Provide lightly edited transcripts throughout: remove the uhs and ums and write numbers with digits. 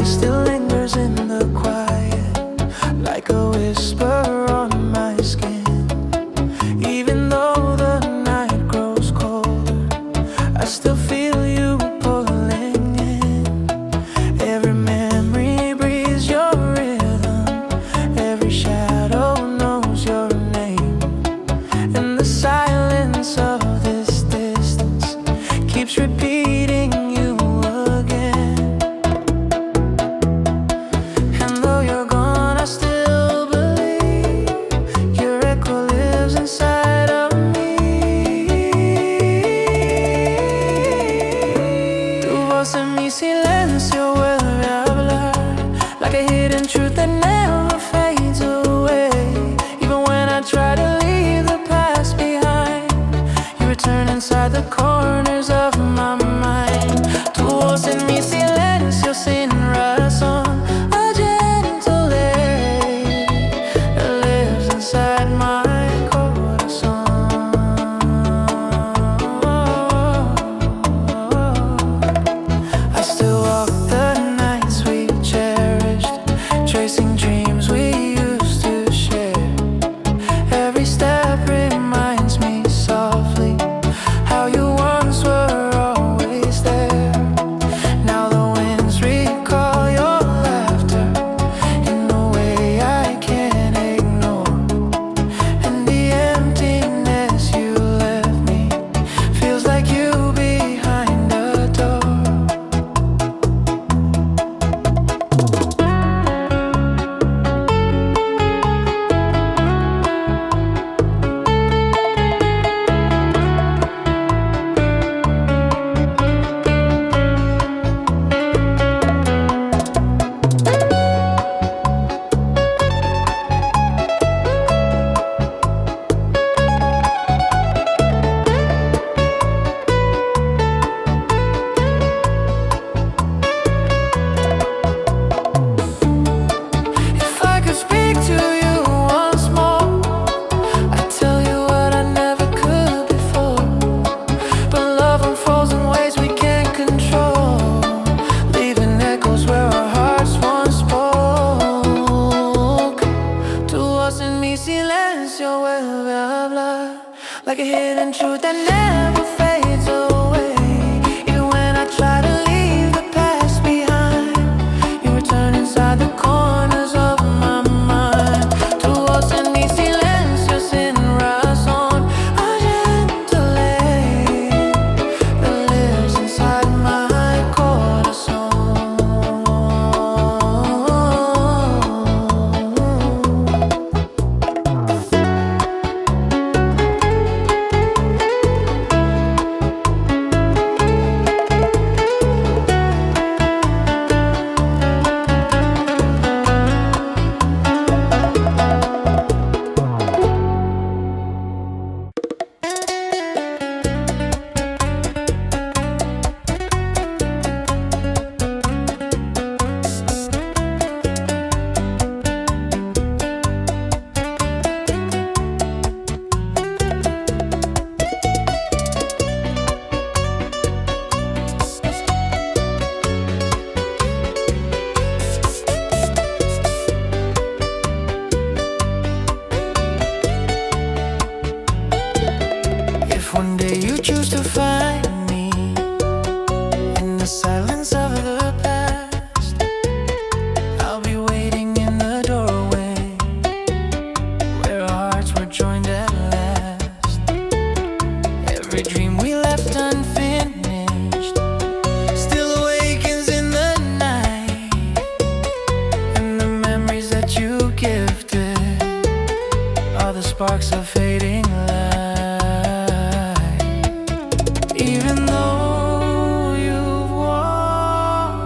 still lingers in the quiet, like a whisper on my skin. Even though the night grows colder, I still feel you pulling in. Every memory breathes your rhythm, every shadow knows your name. And the silence of this distance keeps repeating you again. And though you're gone, I still believe your echo lives inside of me. Tu voz en mi silencio vuelve a hablar, like a hidden truth that never fades away. Even when I try to leave the past behind, you return inside the corners of my mind. Tu voz en mi silencio sin razón, a gentle air that lives inside my corazón. I still walk the nights we cherished, tracing dreams we used to share. Every step reminds me softly how you once were always there. Now the winds recall your laughter in a way I can't ignore. And the emptiness you left me feels like you behind a door. If I could speak to you once more, I'd tell you what I never could before. But love unfolds in ways we can't control, leaving echoes where our hearts once spoke. Tu voz en mi silencio vuelve a hablar, like a hidden truth that never fades away. Even when I try to leave the past behind, you return inside the corners of my mind. Tu voz en mi silencio sin razón, a gentle air that lives inside my corazón. If one day you choose to find me in the silence of the past, I'll be waiting in the doorway where our hearts were joined at last. Every dream we left unfinished still awakens in the night, and the memories that you gifted are the sparks of fading light. Even though you've walked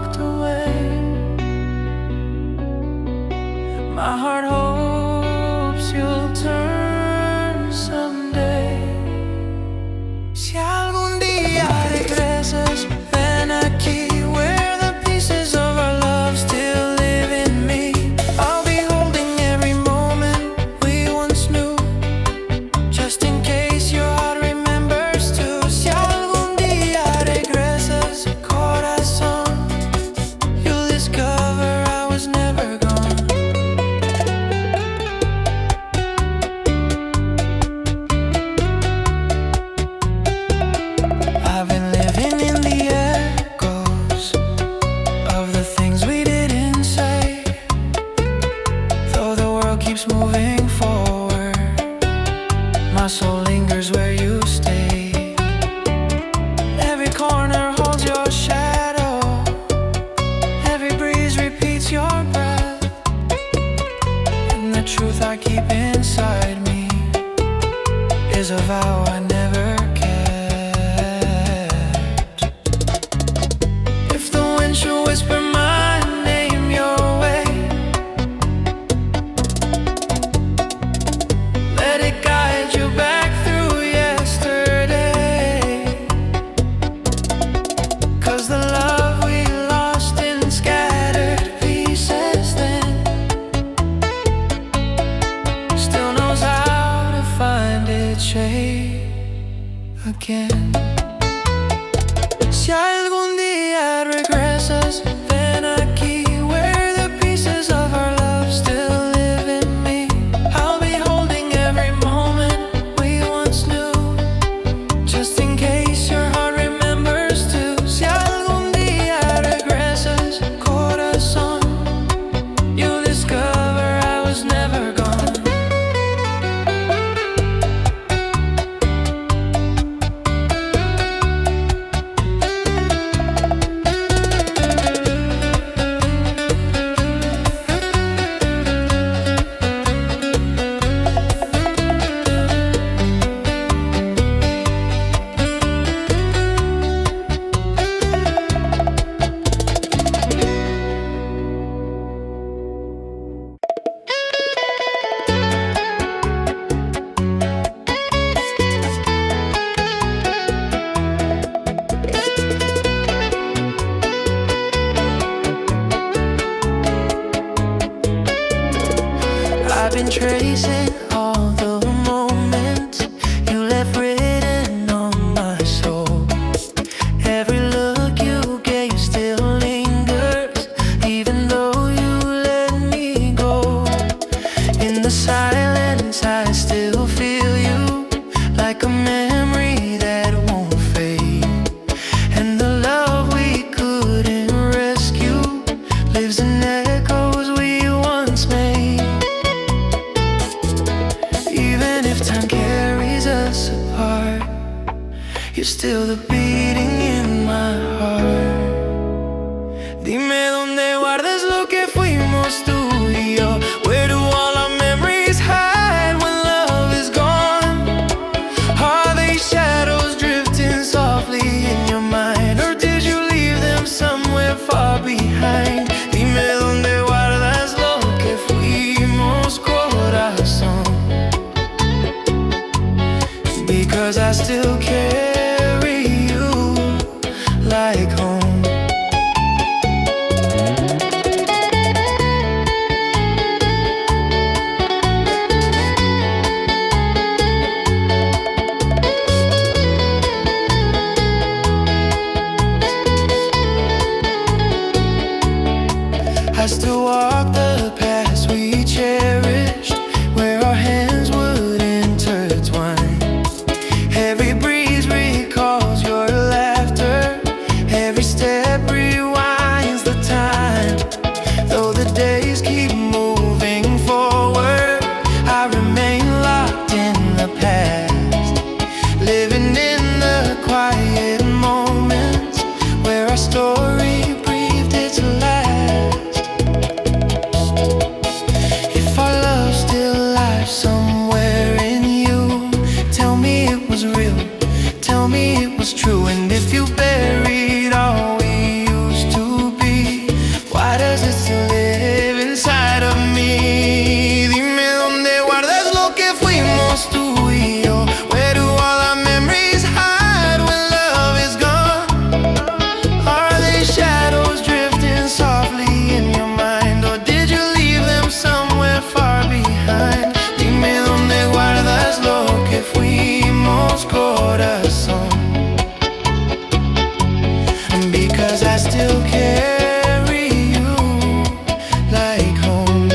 been tracing all the moments you left written on my soul. Every look you gave still lingers, even though you let me go. In the silence I still feel you, like a memory that won't fade. And the love we couldn't rescue lives in echoes we once made. Even if time carries us apart, you're still the beating in my heart. Dime dónde guardas lo que fuimos tú y yo. Where do all our memories hide when love is gone? Are they shadows drifting softly in your mind, or did you leave them somewhere far behind? Dime dónde guardas lo que fuimos, corazón. Because I still carry you like home. I still walk the paths we cherished, where our hands would intertwine. Every breeze recalls your laughter, every step rewinds the time. Though the days keep moving forward, I remain locked in the past, living in the quiet moments where our story breathed its last. If our love still lies somewhere in you, tell me it was real, tell me it was true. And if you buried all we used to be, why does it still live inside of me? Dime dónde guardas lo que fuimos tú y yo. Where do all our memories hide when love is gone? Are they shadows drifting softly in your mind, or did you leave them somewhere far behind? Dime dónde guardas lo que fuimos, corazón. Because I still carry you like home.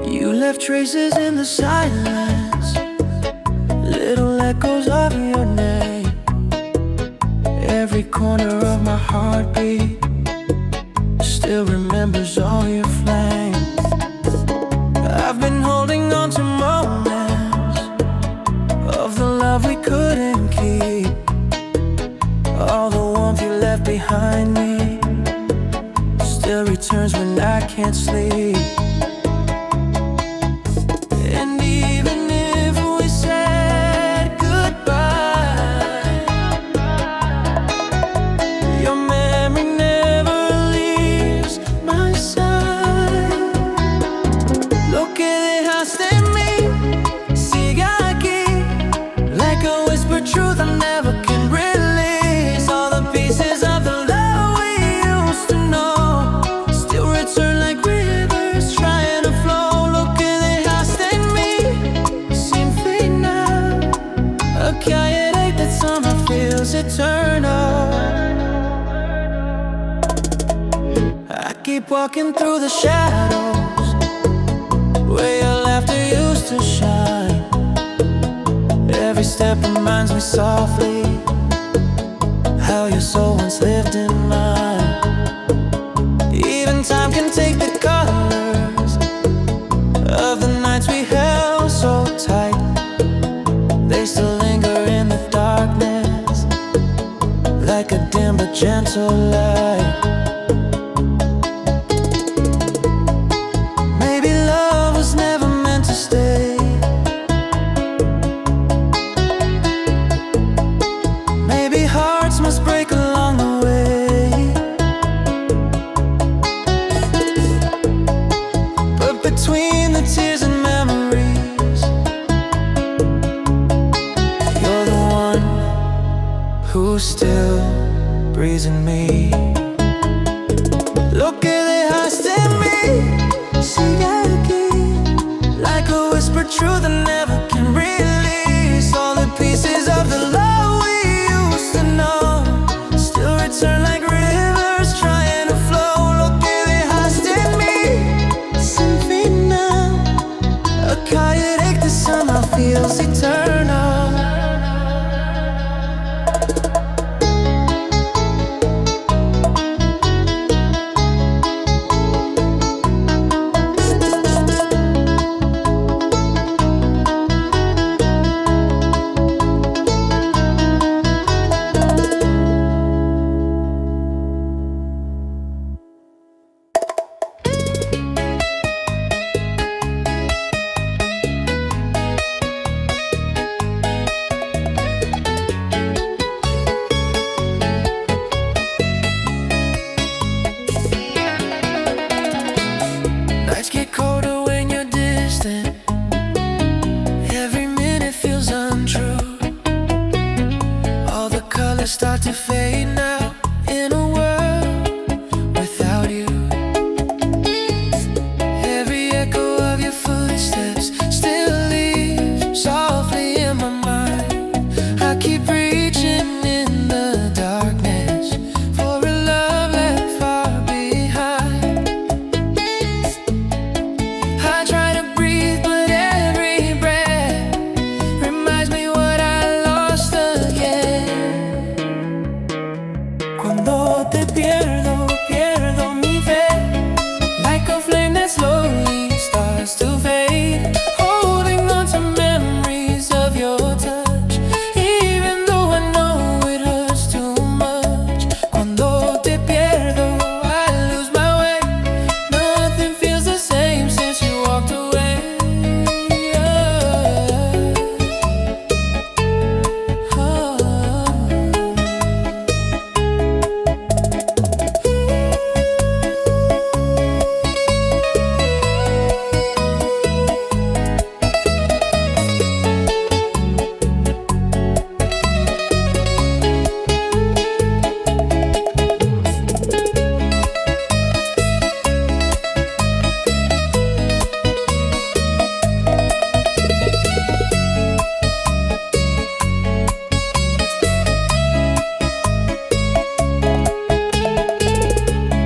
You left traces in the silence, little echoes of your name. Every corner of my heartbeat still remembers all your flame. I've been holding on to moments of the love we couldn't keep, all the warmth you left behind me still returns when I can't sleep. And even if we said goodbye, your memory never leaves my side. Lo que dejaste en mí sigue aquí, like a whispered truth I never can release. All the pieces of the love we used to know still return like rivers trying to flow. Lo que dejaste en mí sin final, a quiet ache that somehow feels eternal. I keep walking through the shadows where your laughter used to shine. Every step reminds me softly how your soul once lived lost in mine. Even time can take the colors of the nights we held so tight. They still linger in the darkness, like a dim but gentle light. Maybe love was never meant to stay. Maybe hearts must break along the way. But between the tears and memories, you're the one who still breathes in me. Lo que dejaste en mí sigue aquí, like a whispered truth that never can release. All the pieces of the love we used to know still return like rivers trying to flow. Lo que dejaste en mí sin final, a kayak that somehow feels eternal. Nights get colder when you're distant. Every minute feels untrue. All the colors start to fade now in a world without you. Every echo of your footsteps still leaves softly in my mind. I keep reaching in the darkness for a love left far behind. I try to breathe, but every breath reminds me what I lost again. Cuando te pierdo, pierdo mi fe, like a flame that slowly starts to fade. Holding on to memories of your touch, even though I know it hurts too much. Cuando te pierdo, I lose my way. Nothing feels the same since you walked away.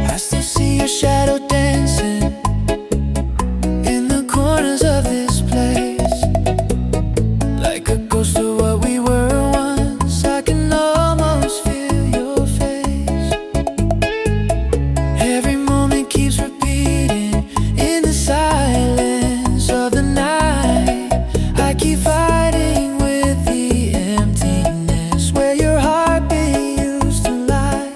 I still see your shadow dancing in the corners of this place, like a ghost of what we were once. I can almost feel your face. Every moment keeps repeating in the silence of the night. I keep fighting with the emptiness where your heartbeat used to lie.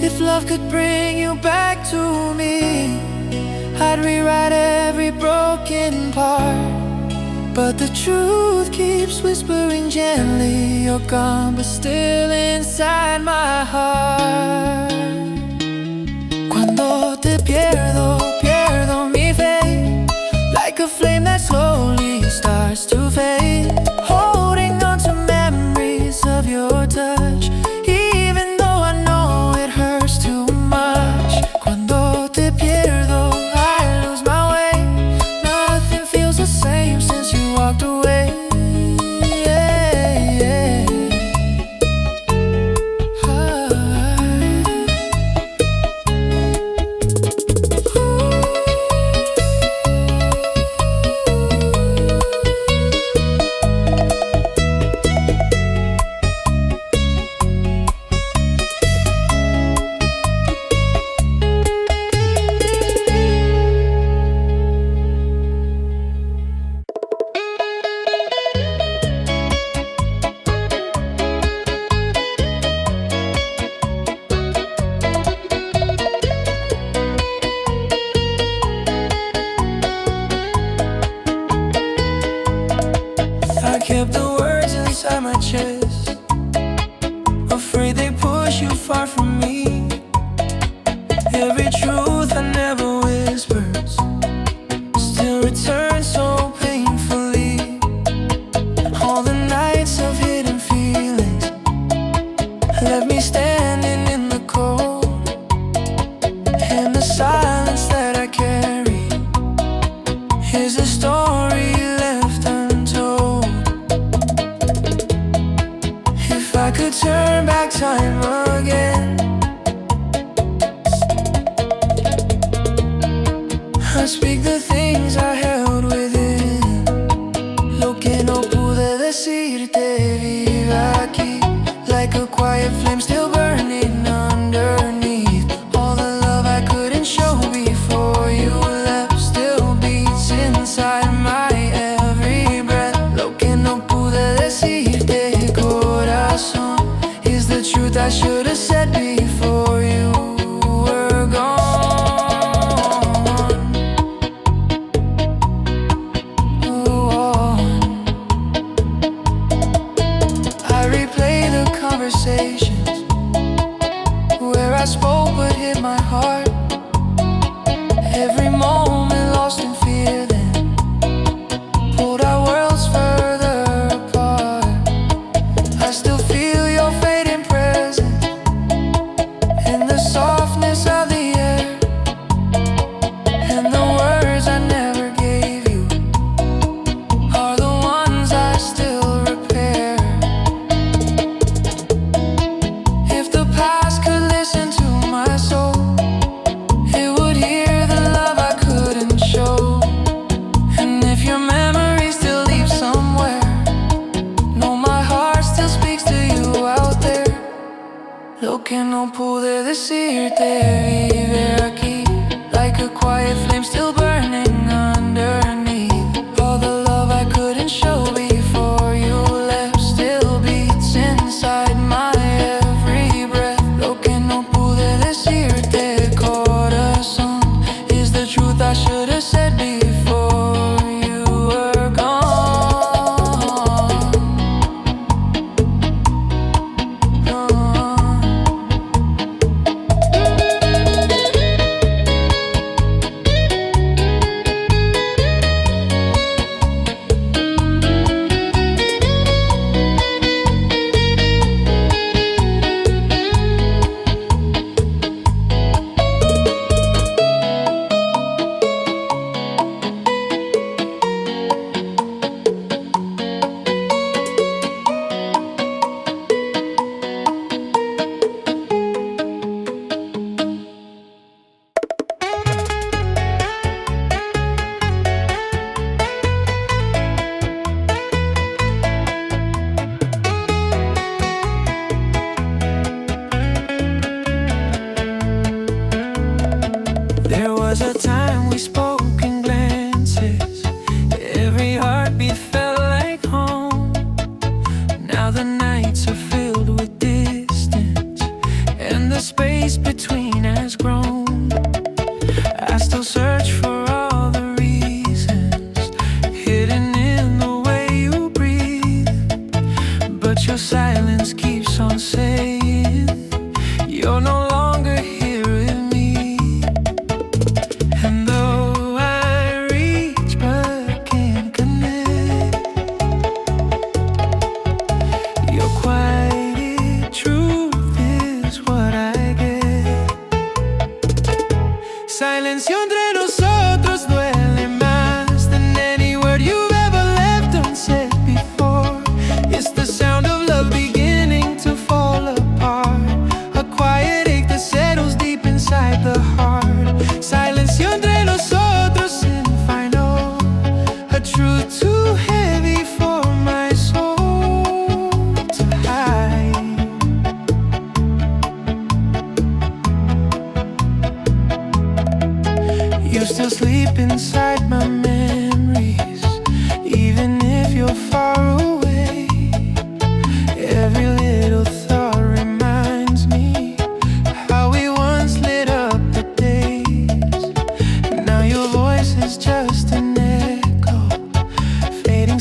If love could bring you back to me, I'd rewrite every broken part. But the truth keeps whispering gently, you're gone, but still inside my heart. Cuando te pierdo, pierdo mi fe, like a flame that slowly starts to fade. Holding on to memories of your touch, even though I know it hurts too much. Cuando te pierdo, I lose my way. Nothing feels the same since you walked away. inside my chest, afraid they push you far from me. Every truth I never whispered still returns so painfully. All the nights of hidden feelings left me standing in the cold, and the silence that I carry is a story left untold. If I could turn back time again, I'd speak the things I held within. Lo que no pude decirte vive aquí, like a quiet flame still burning underneath. All the love I couldn't show before you left still beats inside my every breath. Lo que no pude decirte, corazón, is the truth I should have said before you were gone. I replay the conversations where I spoke but hid my heart. Every moment lost in fear then pulled our worlds further apart. I still feel your fading presence in the softness of the air, and the words I never gave you are the ones I still repair. If the past could listen to my soul, it would hear the love I couldn't show. And if your memory still lives somewhere, know my heart still speaks to you out there. Lo que no pude decirte vive aquí, like a quiet flame still burning underneath. All the love I couldn't show before you left still beats inside my every breath. Lo que no pude decirte, corazón, is the truth I should have said before you were gone. There was a time we spoke in glances, every heartbeat felt like home. Now the nights are filled with distance, and the space between has grown. I still search for all the reasons hidden in the way you breathe, but your silence keeps on saying you're no longer here with me. And though I reach but can't connect, your quiet truth is what I get. Silencio entre nosotros duele más than any word you've ever left unsaid before. It's the sound of love beginning to fall apart, a quiet ache that settles deep inside the heart. Silencio entre nosotros and final, a truth too heavy for my soul to hide. You still sleep inside my memories, even if you're far away. Every little thought reminds me how we once lit up the days. Now your voice is just an echo, fading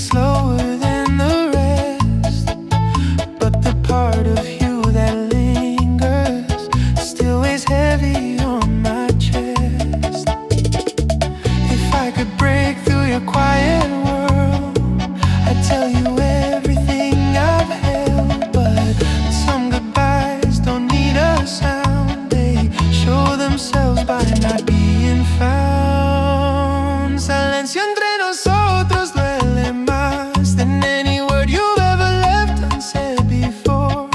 a quiet world. I tell you everything I've held, but some goodbyes don't need a sound. They show themselves by not being found. Silencio entre nosotros duele más than any word you've ever left unsaid before.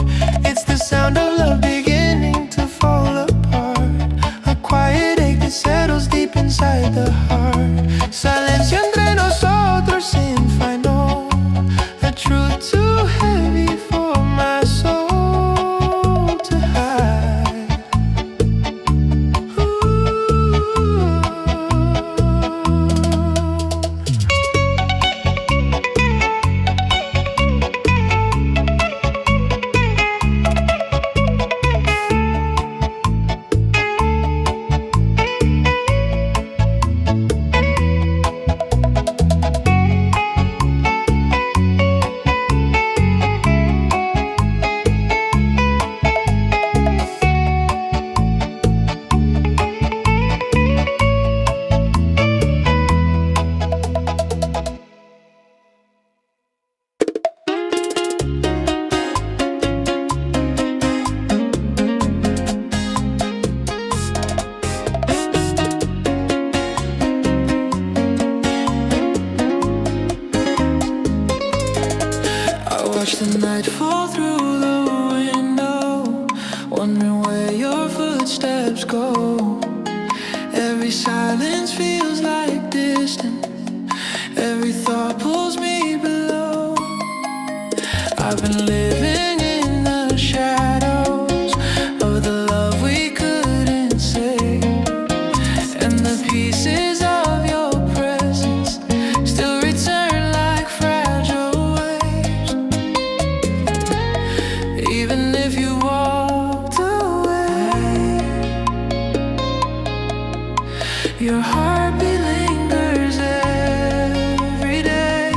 It's the sound of love beginning to fall apart, a quiet ache that settles deep inside the heart. Silencio entre nosotros sin final, a truth too heavy for my soul to hide. Watch the night fall through the window, wondering where your footsteps go. Every silence feels like distance, every thought pulls me below. I've been living in the shadows of the love we couldn't save, and the pieces of your presence still return like fragile waves. Even if you walked away, your heartbeat lingers every day.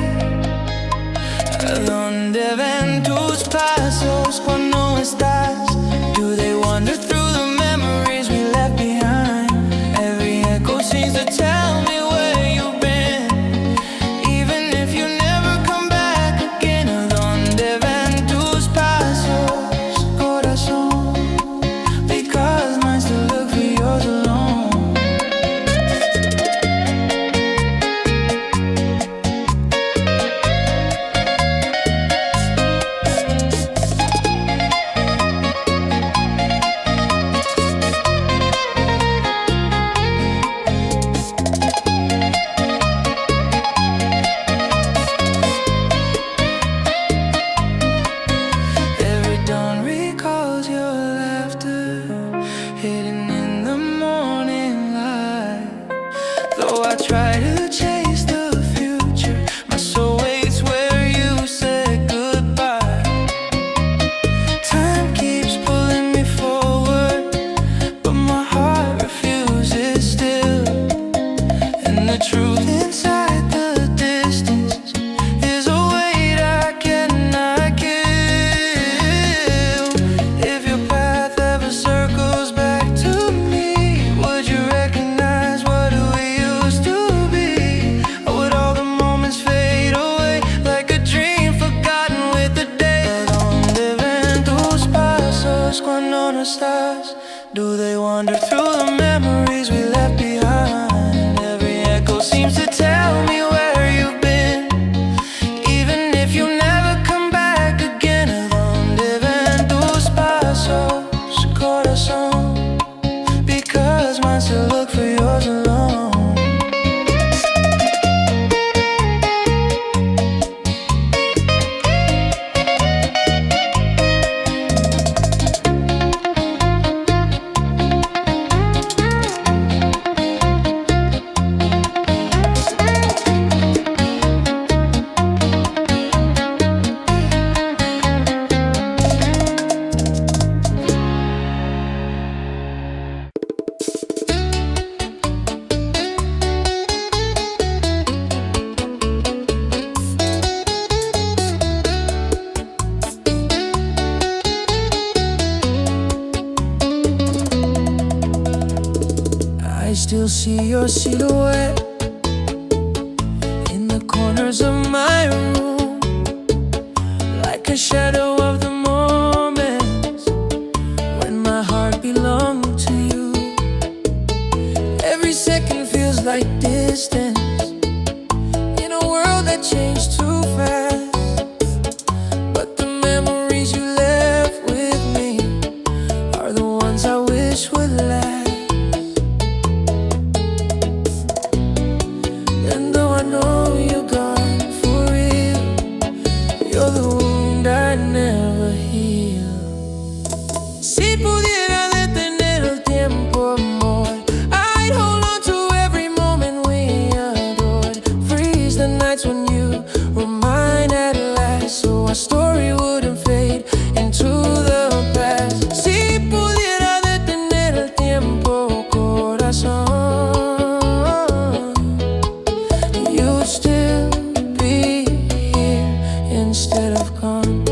¿A dónde ven tus pasos cuando no estás? Do they wander through the memories we left behind? Every echo seems to tell me where you've been, even if you never come back again. ¿A dónde ven tus pasos, corazón? Because mine still look for yours alone. Every dawn recalls your laughter, hidden in the morning light. Though I try to chase the future, my soul waits where you said goodbye. Time keeps pulling me forward, but my heart refuses still. And the truth inside the distance is a weight I cannot kill. If your path ever circles back to me, would you recognize what we used to be? Or would all the moments fade away like a dream forgotten with the day? ¿A dónde ven tus pasos cuando no estás? Do they wander through the memories we left behind? Every echo seems to tell me where you've been, even if you never come back again. ¿A dónde ven tus pasos, corazón? Because mine still look for yours alone. I still see your silhouette corners of my room, like a shadow of the moments when my heart belonged to you. Every second feels like distance in a world that changed too fast. But the memories you left with me are the ones I wish would last. And though I know you're gone for real, you're the wound I never heal. Si pudiera detener el tiempo, amor, I'd hold on to every moment we adored. Freeze the nights when you were mine at last, so our story wouldn't fade into the past. Si pudiera detener el tiempo, corazón, you'd still be here instead of gone.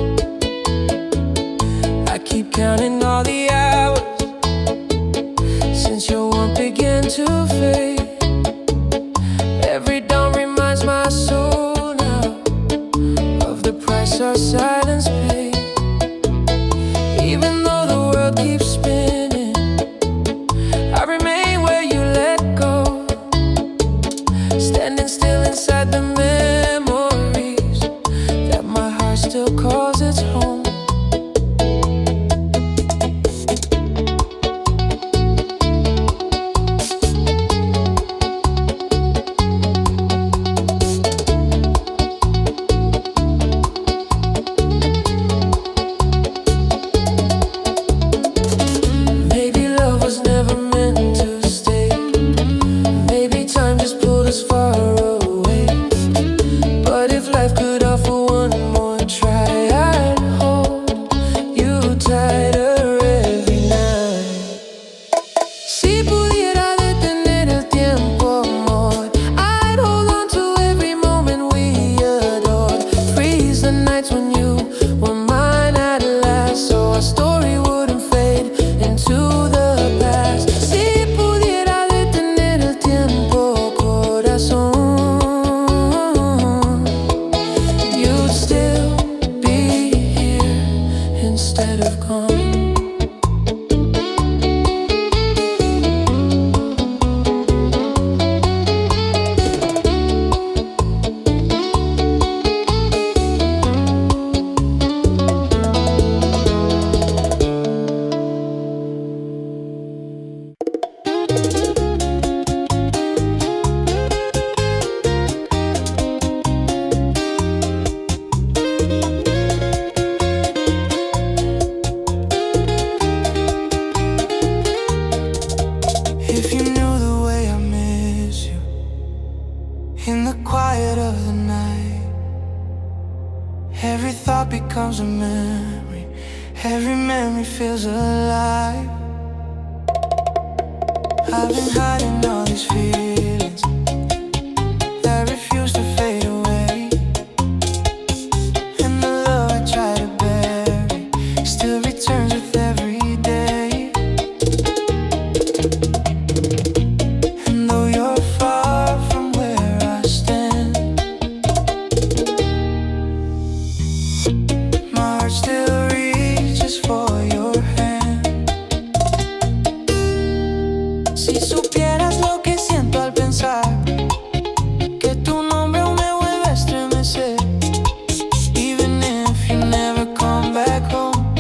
I keep counting all the hours since your warmth began to fade. Every dawn reminds my soul now of the price our silence paid. Even though the world keeps spinning, I remain where you let go, standing still inside the memories that my heart still calls its home. Maybe love was never meant to stay. Maybe time just pulled us far away. But if life could offer one more try, I'd hold you tighter every night. Si pudiera detener el tiempo, amor, I'd hold on to every moment we adored. Freeze the nights when you were mine at last, so our story wouldn't fade into the past. Si pudiera detener el tiempo, corazón, you'd still be here instead of gone. If you knew the way I miss you in the quiet of the night, every thought becomes a memory, every memory feels alive. I've been hiding all these feelings that refuse to fade away, and the love I try to bury still returns with every day. And though you're far from where I stand, my heart still reaches for your hand. Si supieras lo que siento al pensar que tu nombre aún me vuelve a estremecer. Even if you never come back home,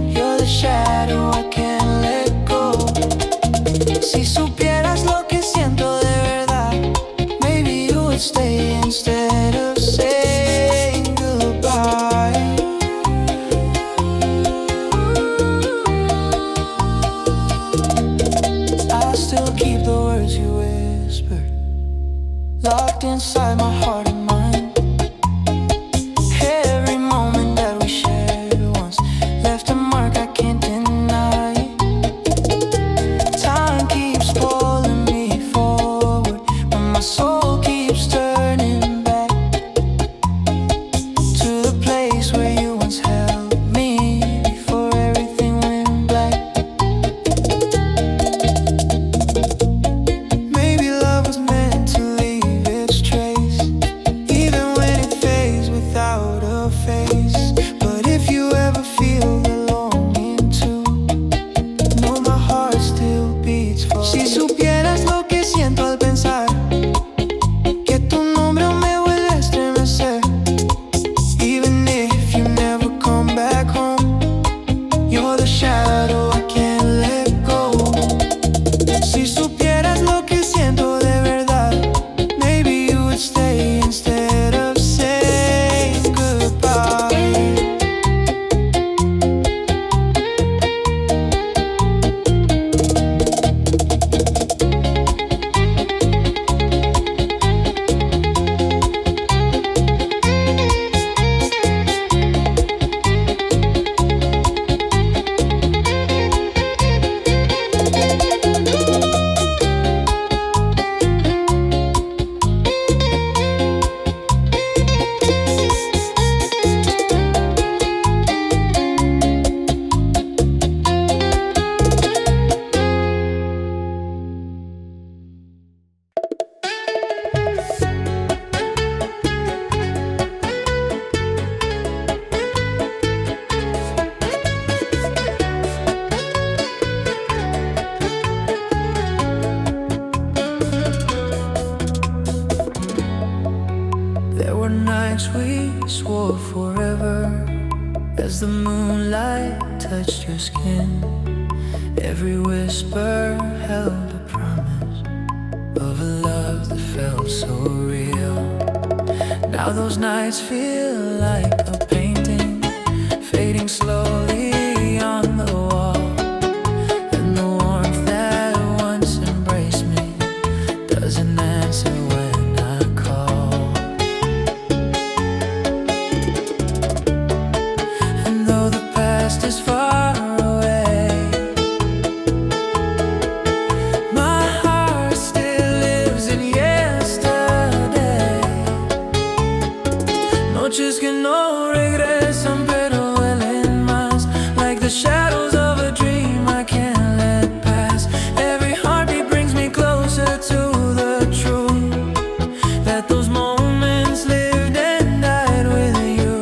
you're the shadow I can't let go. Si supieras lo que siento de verdad, maybe you would stay instead of saying goodbye. I still keep the words you whispered locked inside my heart and mind. Every moment that we shared once left a mark I can't deny. Time keeps pulling me forward, but my soul keeps turning back. There were nights we swore forever as the moonlight touched your skin. Every whisper held a promise of a love that felt so real. Now those nights feel like a painting fading slowly on the wall. And the warmth that once embraced me doesn't answer when I call. And though the past is far away, my heart still lives in yesterday. Noches que no regresan pero duelen más, like the shadows of a dream I can't let pass. Every heartbeat brings me closer to the truth, that those moments lived and died with you.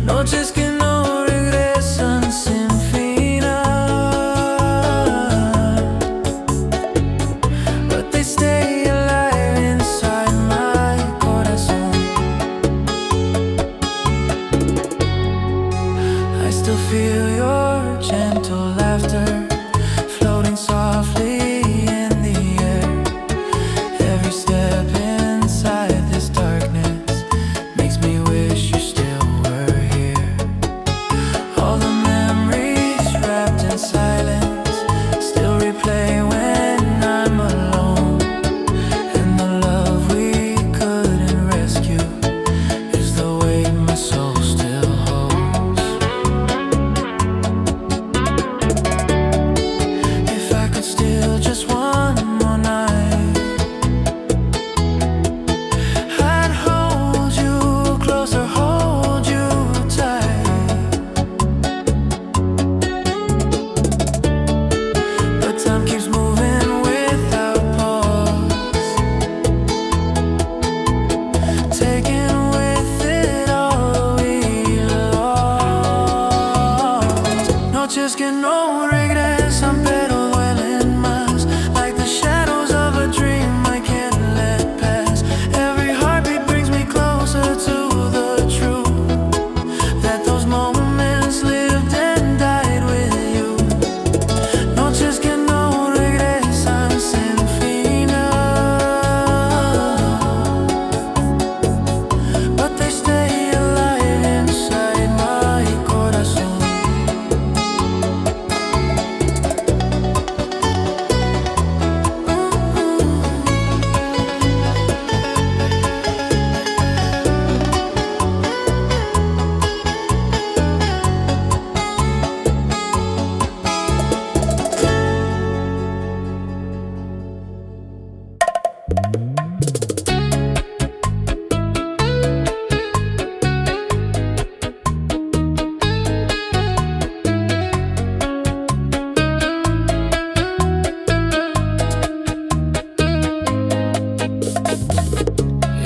Noches que no regresan sin final, but they stay alive inside my corazón. I still feel your gentle laughter floating softly in the air. Every step inside this darkness makes me wish you still were here. All the memories wrapped in silence still replay when I'm alone. And the love we couldn't rescue is the weight my soul still holds. If I could steal just one more night, I'd hold you closer, hold you tight. But time keeps moving without pause, taking with it all we lost. Noches que no regresan pero duelen más, like the shadows of a dream I can't let pass. Every heartbeat brings me closer to the truth, that those moments lived and died with you. Noches que no regresan sin final, but they stay alive inside my corazón.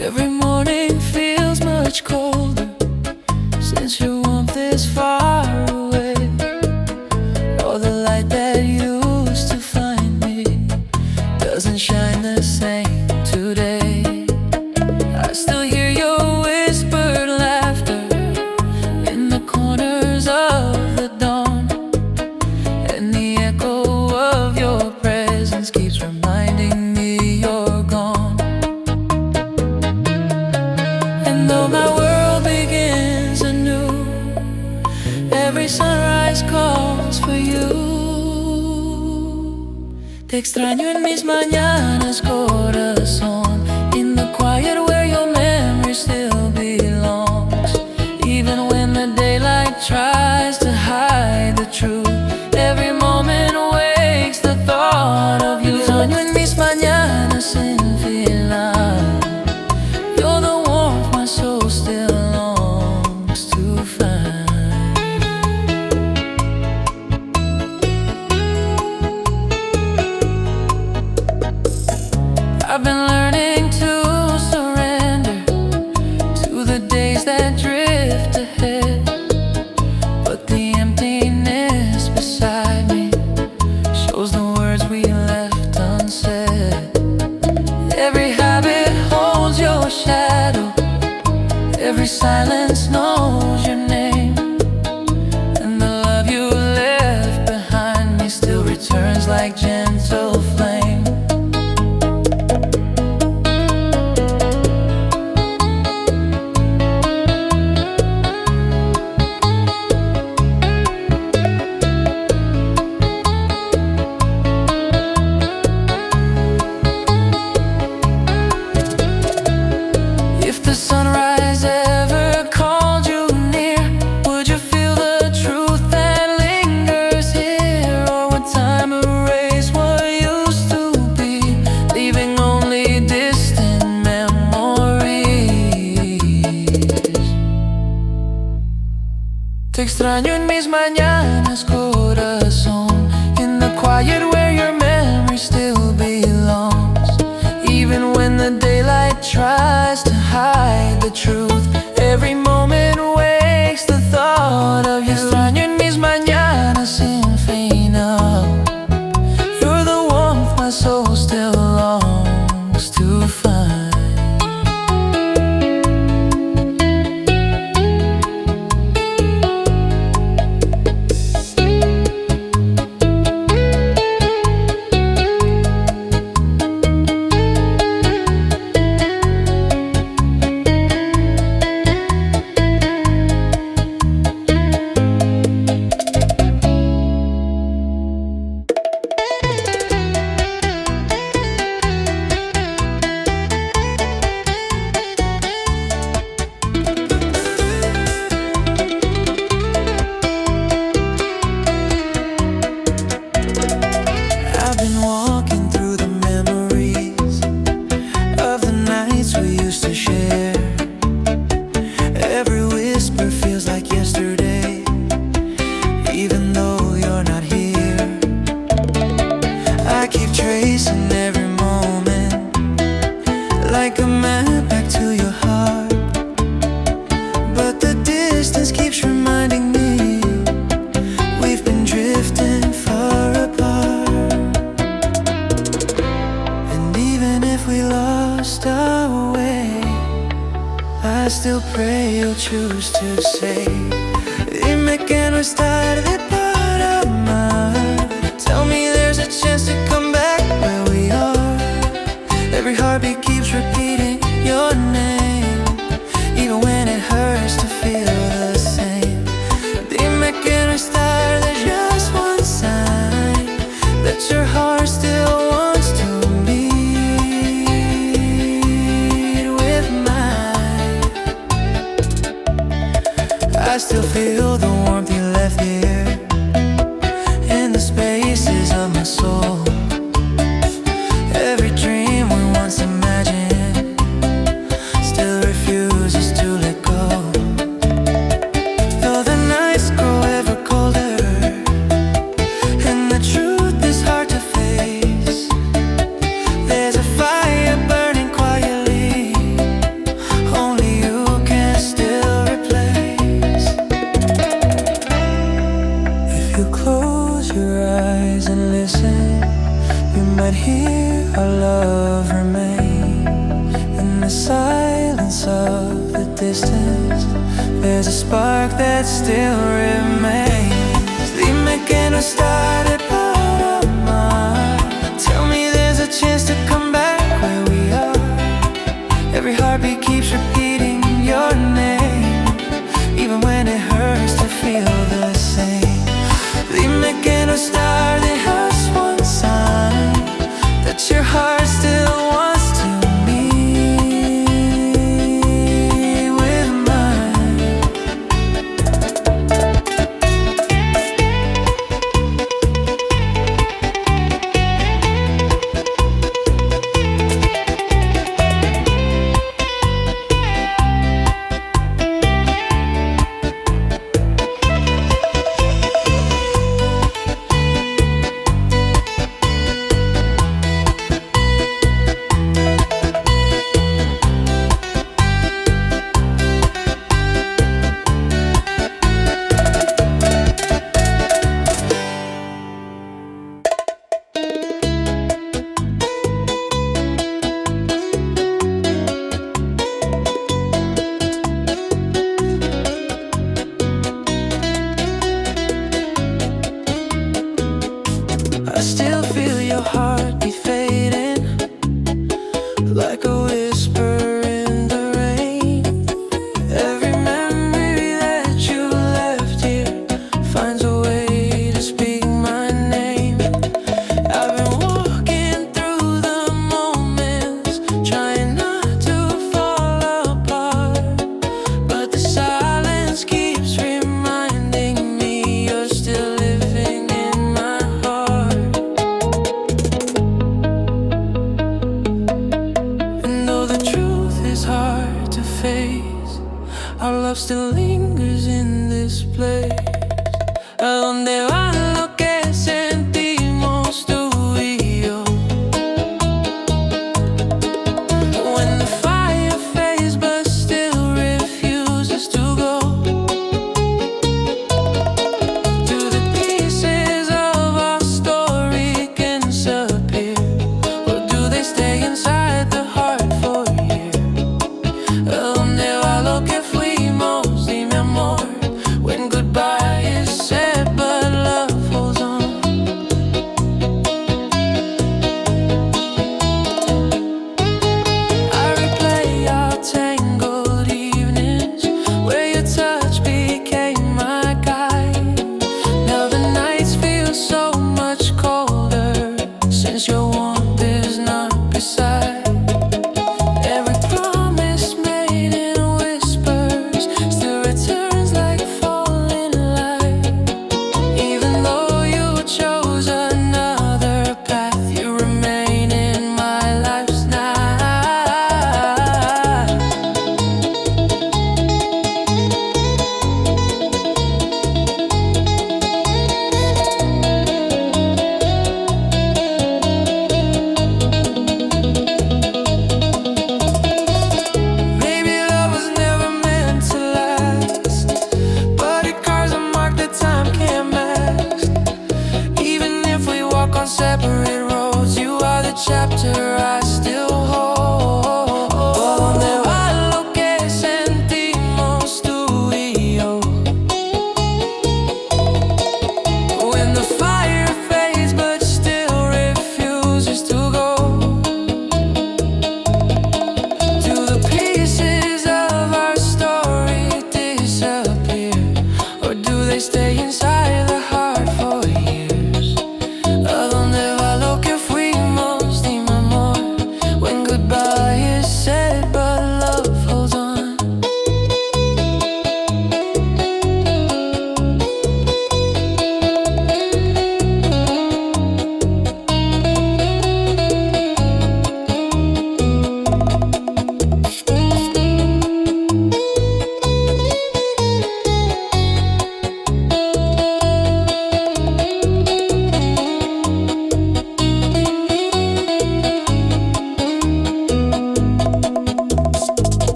Every morning feels much colder since your warmth is far away. All the light that used to find me doesn't shine the same today. I still hear your whispered laughter in the corners of the dawn, and the echo of your presence keeps reminding me you're gone. And though my world begins anew, every sunrise calls for you. Te extraño en mis mañanas, corazón, in the quiet where your memory still belongs. Even when the daylight tries to hide the truth, every moment wakes the thought of you. Te extraño en mis mañanas sin final. You're the warmth my soul still longs to find. I've been learning Every silence knows your name, and the love you left behind me still returns like gentle flame. If the sunrise ever called you near, would you feel the truth that lingers here? Or would time erase what used to be, leaving only distant memories? Te extraño en mis mañanas, corazón, in the quiet where your memory still belongs. Even when the daylight tries to hide the truth, every moment wakes the thought of you. Extraño en mis mañanas sin final. You're the warmth my soul still longs to find. I've been walking through the memories of the nights we used to share. Every whisper feels like yesterday, even though you're not here. I keep tracing every moment like a map back to your heart, but the distance keeps reminding me we've been drifting far apart. And even if we lost our way, I still pray you'll choose to say, dime que no es tarde para amar. Tell me there's a chance to come back where we are. Every heartbeat keeps repeating your name, even when it hurts to feel the same. Dime que no es tarde, just one sign that your heart still wants to meet with mine. I still feel the warmth you left here in the spaces of my soul. Every dream we once imagined still refuses to let go. Though the nights grow ever colder and the truth is hard to face, there's a fire burning quietly, only you can still replace. If you close your eyes and listen, you might hear our love remain. In the silence of the distance, there's a spark that still remains. Dime que no es tarde para amar. Tell me there's a chance to come back where we are. Every heartbeat keeps repeating your name, even when it hurts to feel the same. Dime que no es tarde, just one sign that your heart still wants to meet with mine. face. Our love still lingers in this place. ¿A dónde va lo que sentimos tú y yo? When the fire fades but still refuses to go. Do the pieces of our story can disappear, or do they stay inside the heart for a year? ¿A dónde va lo que fuimos? Dime amor. When goodbye is said but love holds on. I replay our tangled evenings where your touch became my guide. Now the nights feel so much colder since your warmth is not beside. Every promise made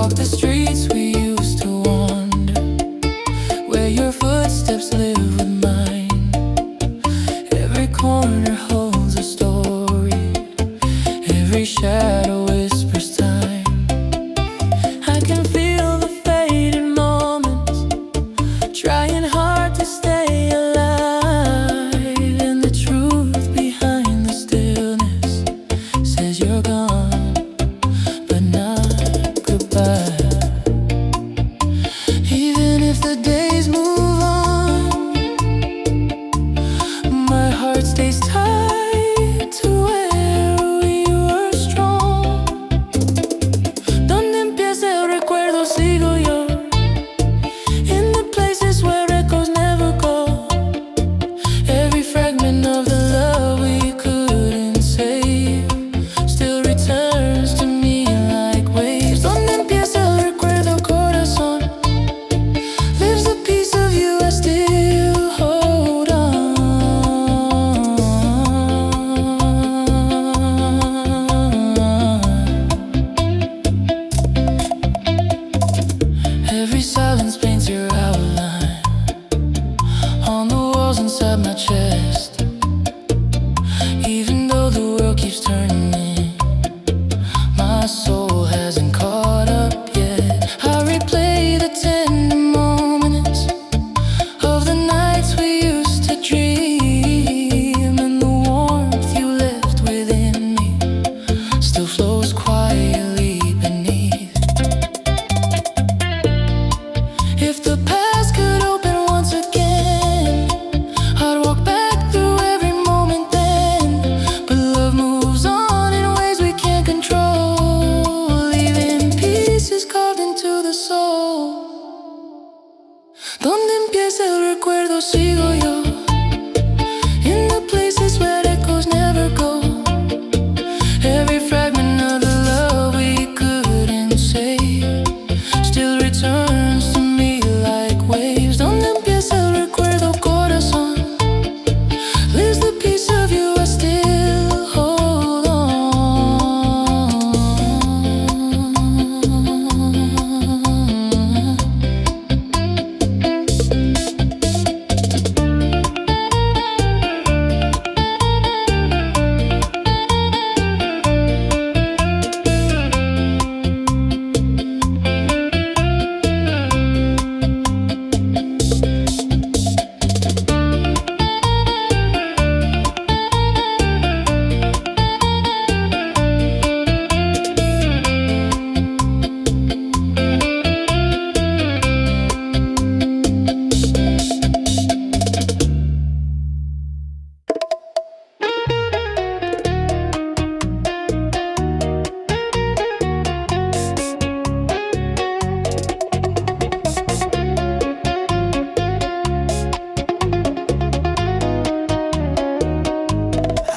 walk the streets we used to wander, where your footsteps live with mine. Every corner holds a story, every shadow whispers time. I can feel the fading moments, trying hard to stay alive. And the truth behind the stillness says you're gone, but not goodbye. Even if the days move on, my heart stays tied to where we were strong. Donde empieza el recuerdo sigo yo, in the places where echoes never go. Every fragment of the love we couldn't save still returns to me like waves. Donde empieza el recuerdo, corazón, lives a piece of you I still hold on. Every silence paints your outline on the walls inside my chest. Even though the world keeps turning, my soul hasn't caught up yet. I replay the tender moments of the nights we used to dream, and the warmth you left within me still flows quietly beneath. If the past could open once again, I'd walk back through every moment then. But love moves on in ways we can't control, leaving pieces carved into the soul. Donde empieza el recuerdo sigo yo, in the places where echoes never go. Every fragment of the love we couldn't save still returns to me like waves. Donde empieza el recuerdo, corazón, lives the piece of you I still hold on.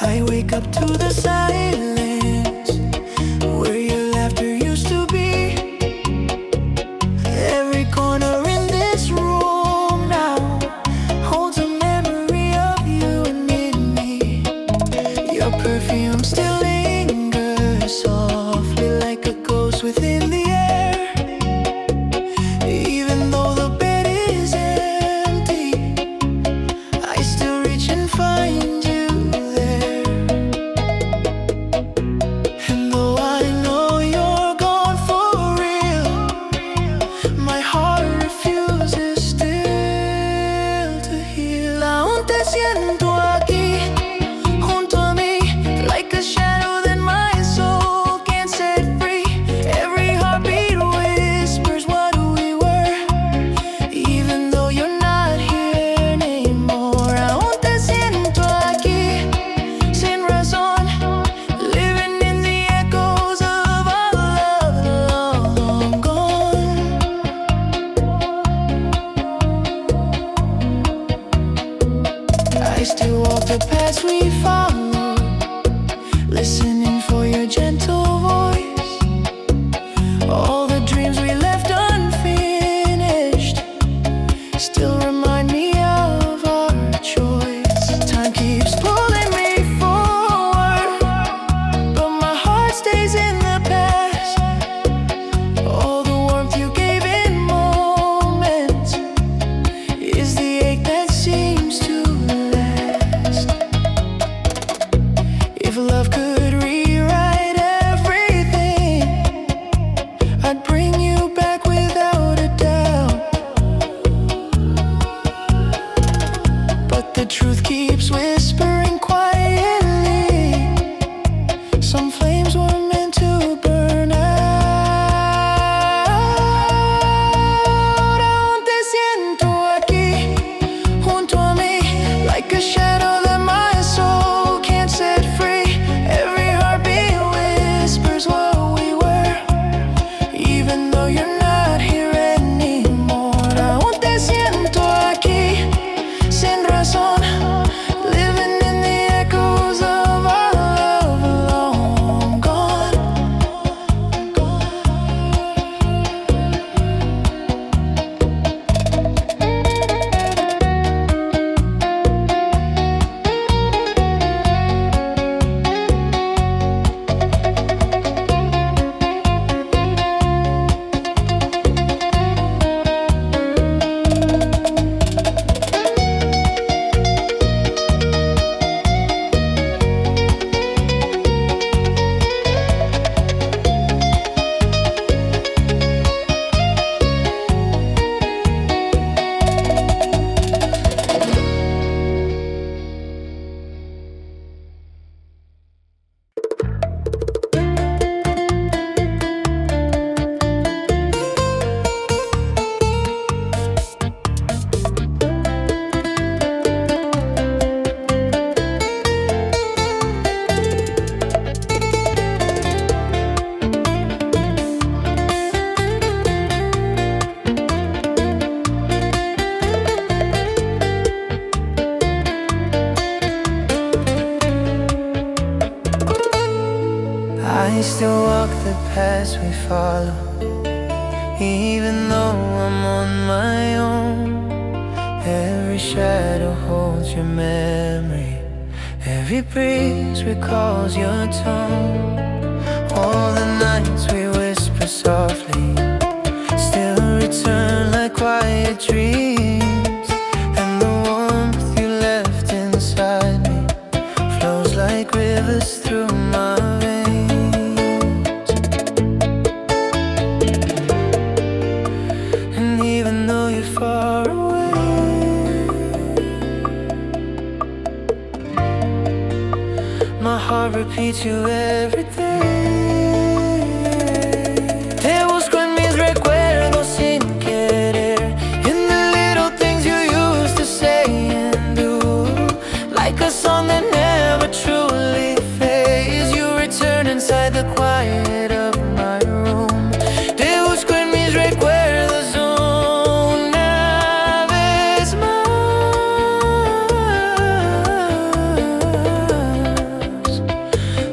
I wake up to the silence where your laughter used to be. Every corner in this room now holds a memory of you and in me. Your perfume still lingers softly like a ghost within the air. Even though the bed is empty, I still reach and find you there. And though I know you're gone for real, my heart refuses still to heal. Aún te siento aquí, junto a mí, like a shadow that my soul can't set free. Every heartbeat whispers what we were, even though you're not here anymore. Aún te siento aquí, sin razón, living in the echoes of our love long gone. I still walk the paths we followed, listening for your gentle voice. All the dreams we left unfinished still remind me of our choice. Time keeps pulling me forward, but my heart stays in the past. All the though you're not here anymore. Aún te siento aquí, sin razón, living in the echoes of our love long gone. I still walk the paths we follow, even though I'm on my own. Every shadow holds your memory, every breeze recalls your tone. All the nights we whisper softly still return like quiet dreams, and the warmth you left inside me flows like rivers through my veins. And even though you're far away, my heart repeats you every day. Te busco en mis recuerdos sin querer, in the little things you used to say and do, like a song that never truly fades. You return inside the quiet of my room. Te busco en mis recuerdos una vez más,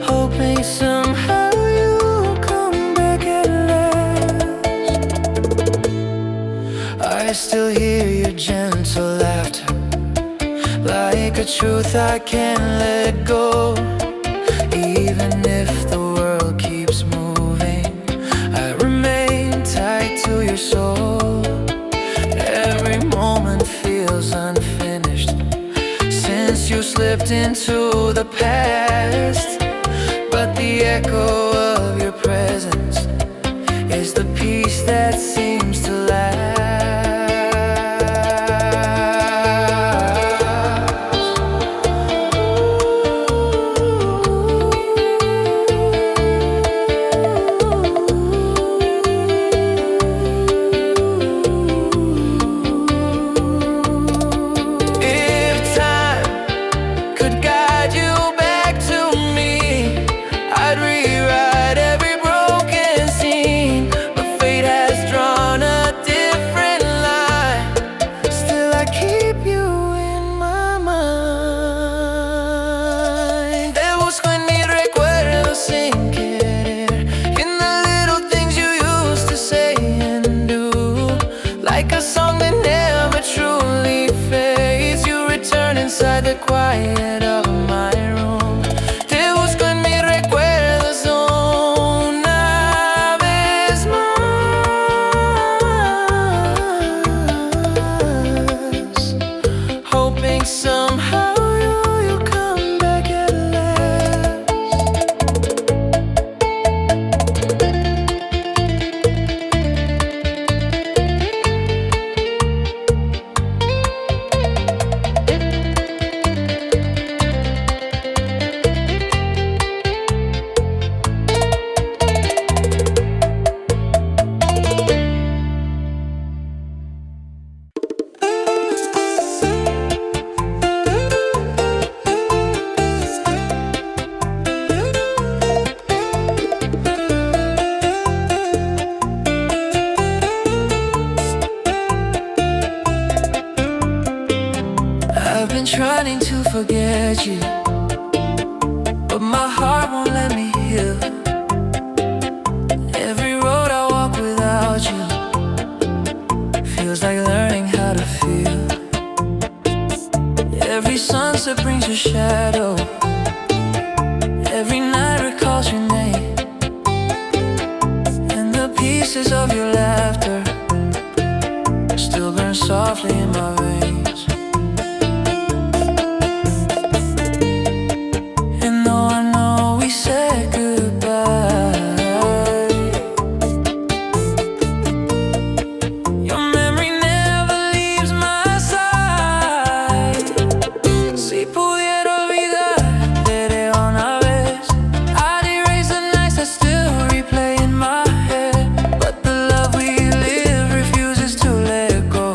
hoping somehow you'll come back at last. I still hear your gentle laughter, like a truth I can't let go. Even if the world keeps moving, I remain tied to your soul. Every moment feels unfinished since you slipped into the past, but the echo of your presence is the peace that seems to last. If time could guide you back to me, I'd rewrite every broken scene, but fate has drawn forget you, but my heart won't let me heal. Every road I walk without you feels like learning how to feel. Every sunset brings your shadow, every night recalls your name, and the pieces of your laughter still burn softly in my veins. And though I know we said goodbye, your memory never leaves my side. Si pudiera olvidarte una vez, I'd erase the nights that still replay in my head. But the love we live refuses to let go.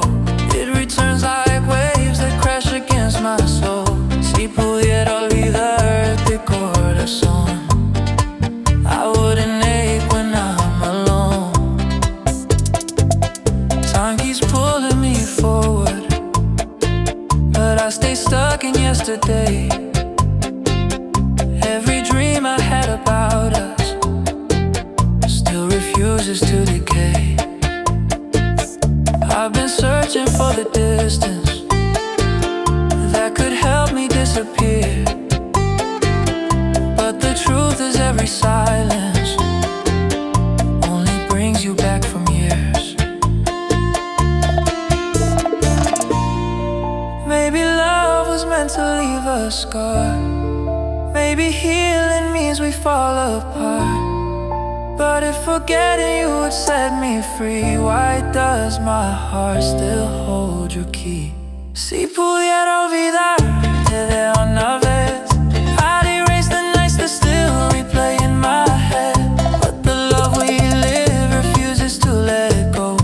It returns like waves that crash against my soul. Si pudiera olvidarte, corazón, I wouldn't ache when I'm alone. Time keeps pulling me forward, but I stay stuck in yesterday. Every dream I had about us still refuses to decay. I've been searching for the distance that could help me disappear, but the truth is every silence only brings you back from years. Maybe love was meant to leave a scar. Maybe healing means we fall apart. But if forgetting you would set me free, why does my heart still hold your key? Si pudiera olvidarte de una vez, I'd erase the nights that still replay in my head. But the love we live refuses to let go.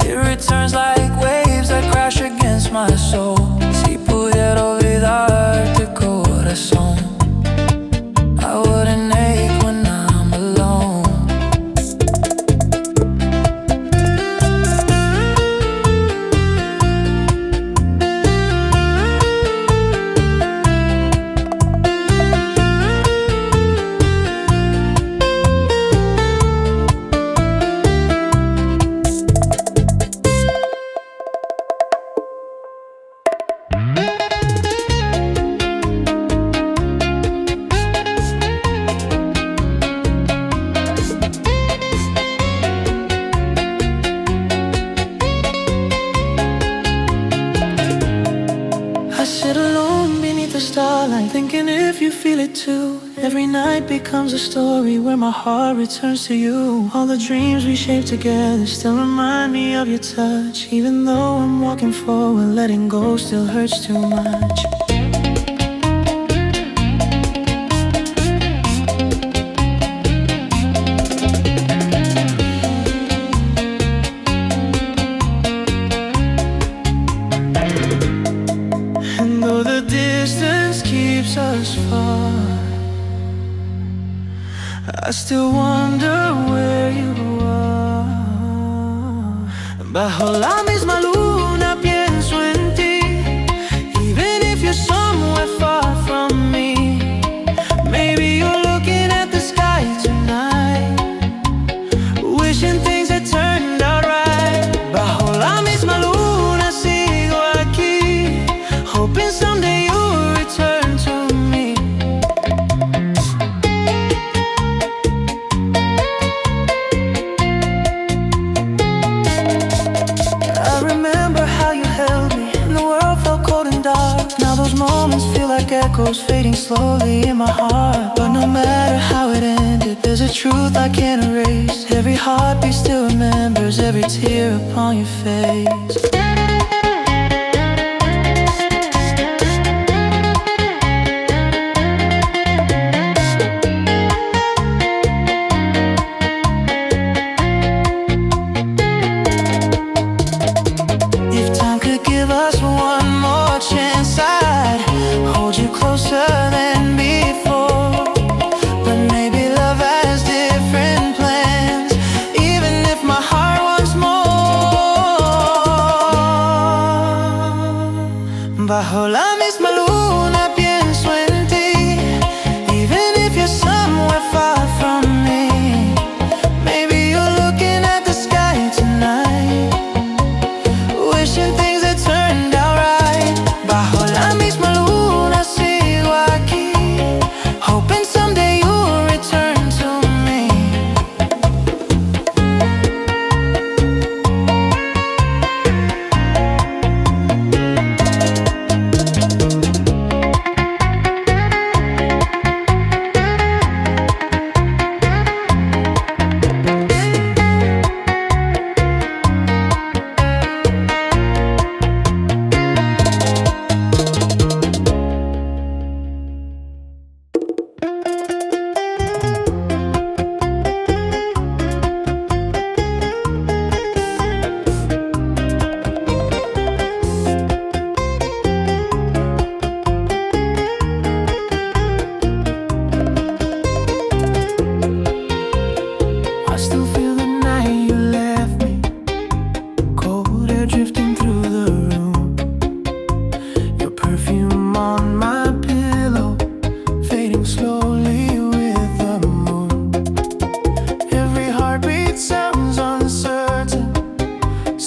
It returns like waves that crash against my soul. Si pudiera olvidarte, corazón, I wouldn't ache when I'm alone. I sit alone beneath the starlight, thinking if you feel it too. Every night becomes a story where my heart returns to you. All the dreams we shaped together still remind me of your touch. Even though I'm walking forward, letting go still hurts too much. And though the distance keeps us far, I still wonder where you are. Bajo la misma luna pienso en ti, even if you're somewhere far from me. Maybe you're looking at the sky tonight, wishing things had turned out right. Bajo la misma luna sigo aquí, hoping someday you'll return to me. I remember how you held me and the world felt cold and dark. Now those moments feel like echoes fading slowly in my heart. But no matter how it ended, there's a truth I can't erase. Every heartbeat still remembers every tear upon your face. If time could give us one more chance, I'd hold you closer than before. But maybe love has different plans, even if my heart wants more. Bajo la misma luna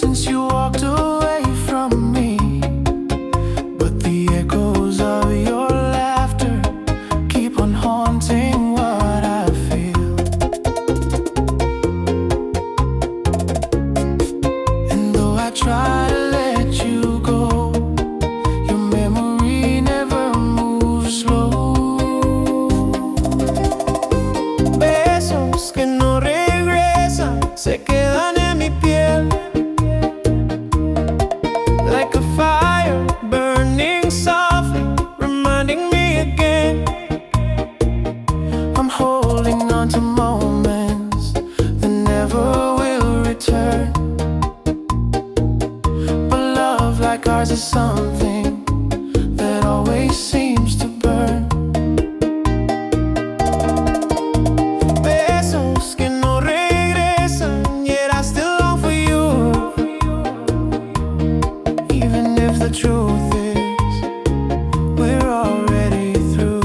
since you walked away from me, but the echoes of your laughter keep on haunting what I feel. And though I try to let you go, your memory never moves slow. Besos que no regresan se quedan en mi piel, like a fire burning softly, reminding me again. I'm holding on to moments that never will return, but love like ours is something that always seems to burn. Besos que no regresan, yet I still long for you, even if the truth is we're already through.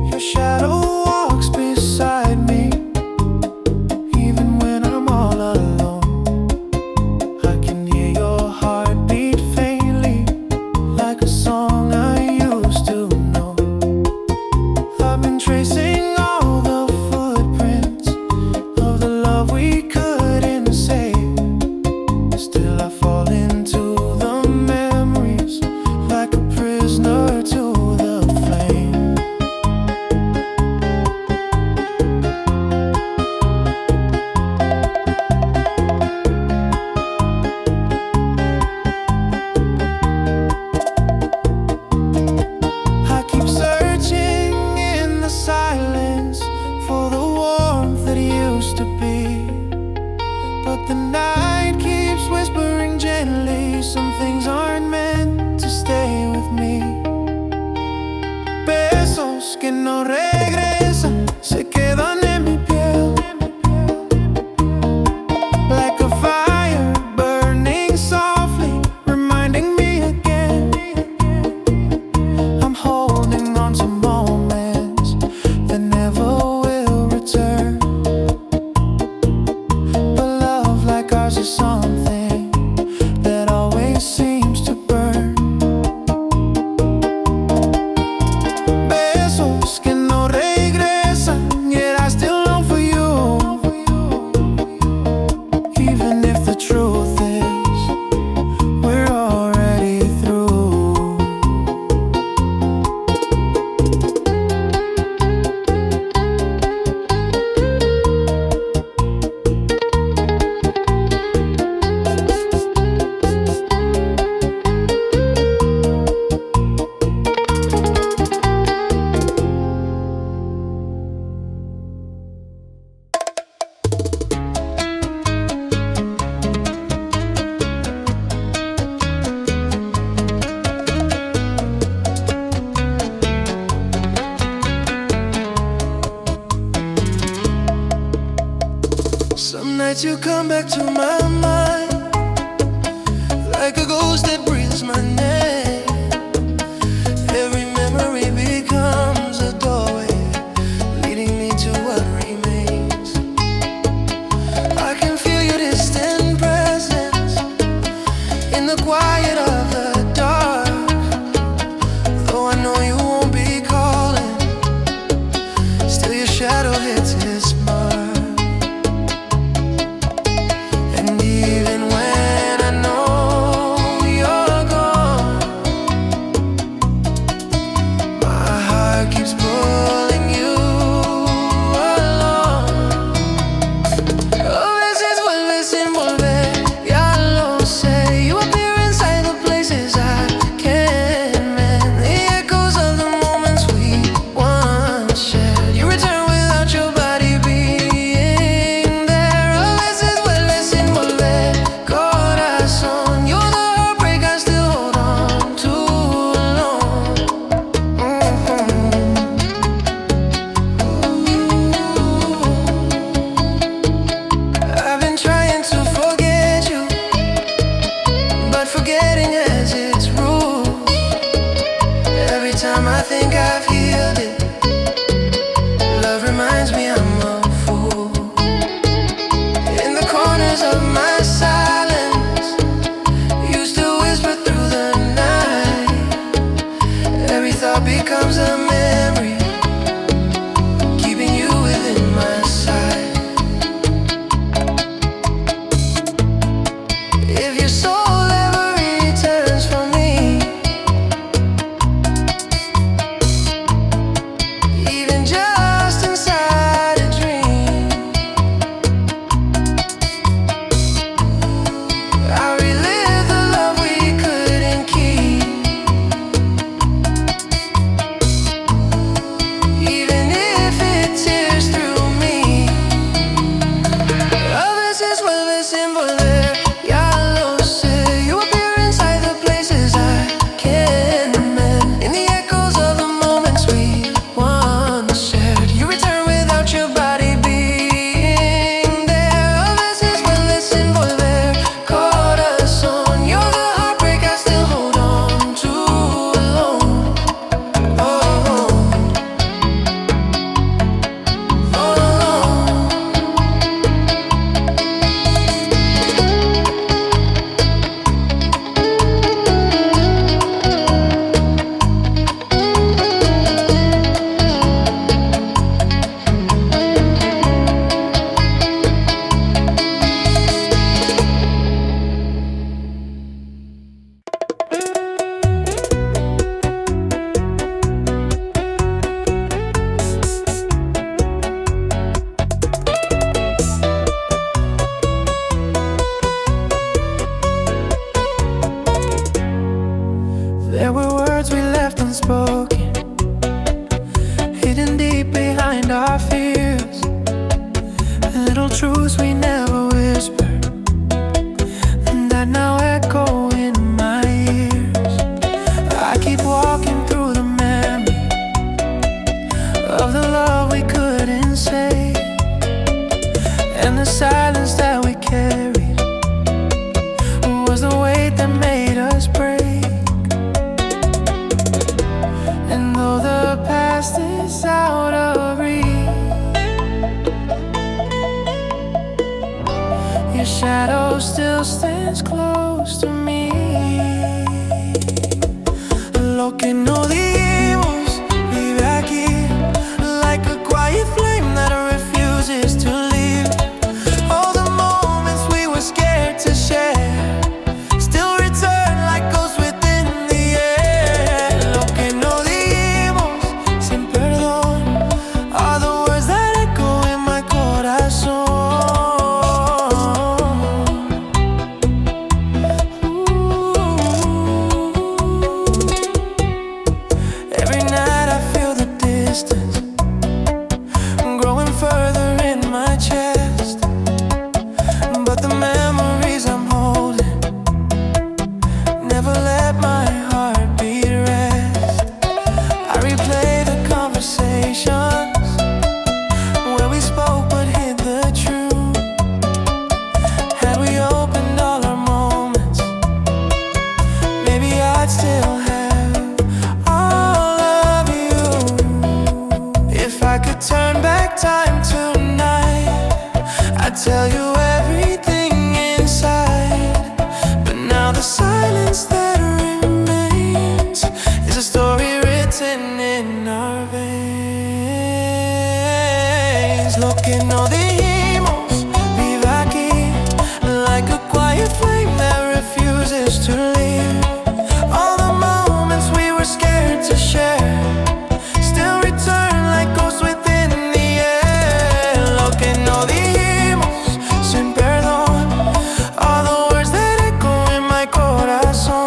Your shadow walks beside me, even when I'm all alone. I can hear your heartbeat faintly, like a song I used to know. I've been tracing all the footprints of the love we couldn't save. Still I fall into the memories, like a prisoner to the flame. I keep searching in the silence for the warmth that used to be, but the night keeps whispering gently, some things aren't meant to stay with me. Besos que no regresan se quedan en mi piel, like a fire burning softly, reminding me again. I'm holding on to moments that never will return, but love like ours is something that always seems to burn. Besos que no regresan, yet I still long for you, even if the truth is we're already through. Some nights you come back to my mind, like a ghost that breathes my name. Every memory becomes a doorway, leading me to what remains. I can feel your distant presence in the quiet of the dark, though I know you won't be calling, still your shadow hits its mark. And even when I know you're gone, truths we never whispered, and that now echo in my ears. I keep walking through the memory of the love we couldn't say, and the silence that we carried was the weight that made us break. And though the past is out of reach, your shadow still stands close to me. Lo que no dimos vive aquí, like a quiet flame that refuses to leave. All the moments we were scared to share still return like ghosts within the air. Lo que no dimos sin perdón are the words that echo in my corazón. Every night I feel the distance growing further in my chest, but the memories I'm holding never let my heartbeat rest. I replay the conversations where we spoke but hid the truth. Had we opened all our moments, maybe I'd still have all of you. If I could turn back time tonight, I'd tell you everything inside. But now the silence that remains is a story written in our veins. Lo que no dijimos vive aquí, like a quiet flame that refuses to leave. All the moments we were scared to share still return like ghosts within the air. Lo que no dijimos sin perdón are the words that echo in my corazón.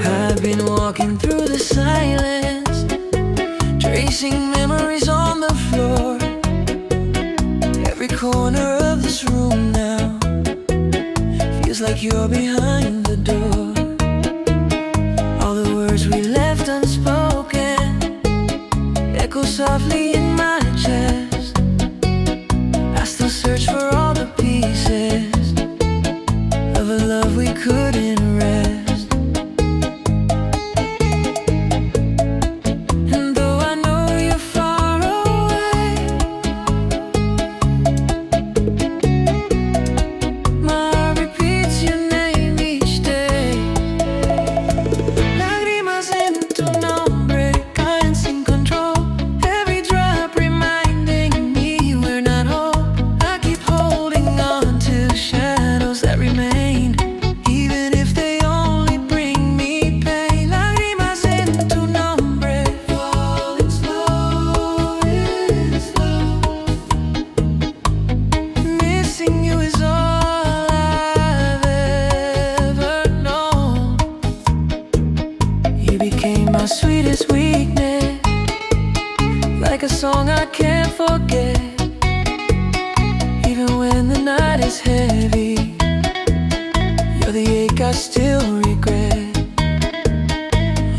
I've been walking through the silence, tracing memories on the floor. Every corner of this room now feels like you're behind the door. All the words we left unspoken echo softly in my chest. I still search for all the pieces of a love we couldn't rest. And though I know you're far away, my heart repeats your name each day. Lágrimas en tu nombre caen sin control. Every drop reminding me we're not whole. I keep holding on to shadows that remain, even if they only bring me pain. Lágrimas en tu nombre, falling slow and slow. Missing you is all I've ever known. You became my sweetest weakness, like a song I can't forget. Even when the night is heavy, you're the ache I still regret.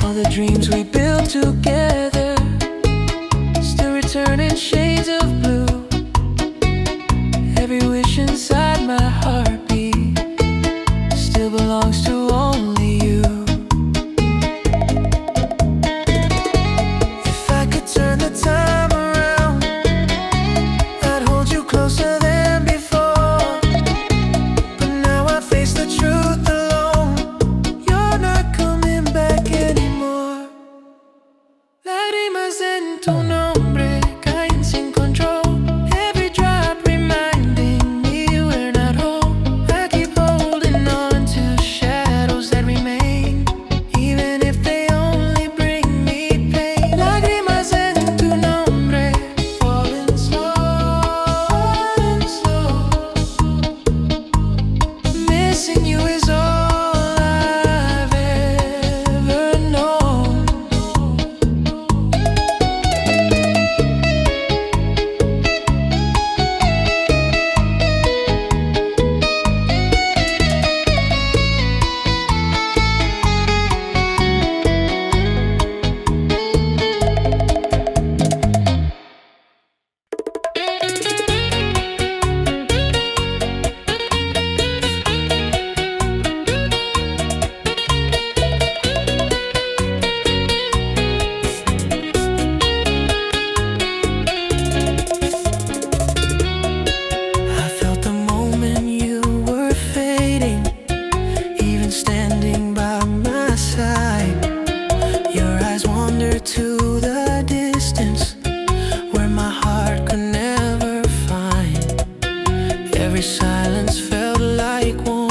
All the dreams we built together still return in shades of blue. Every wish inside my heart silence felt like one.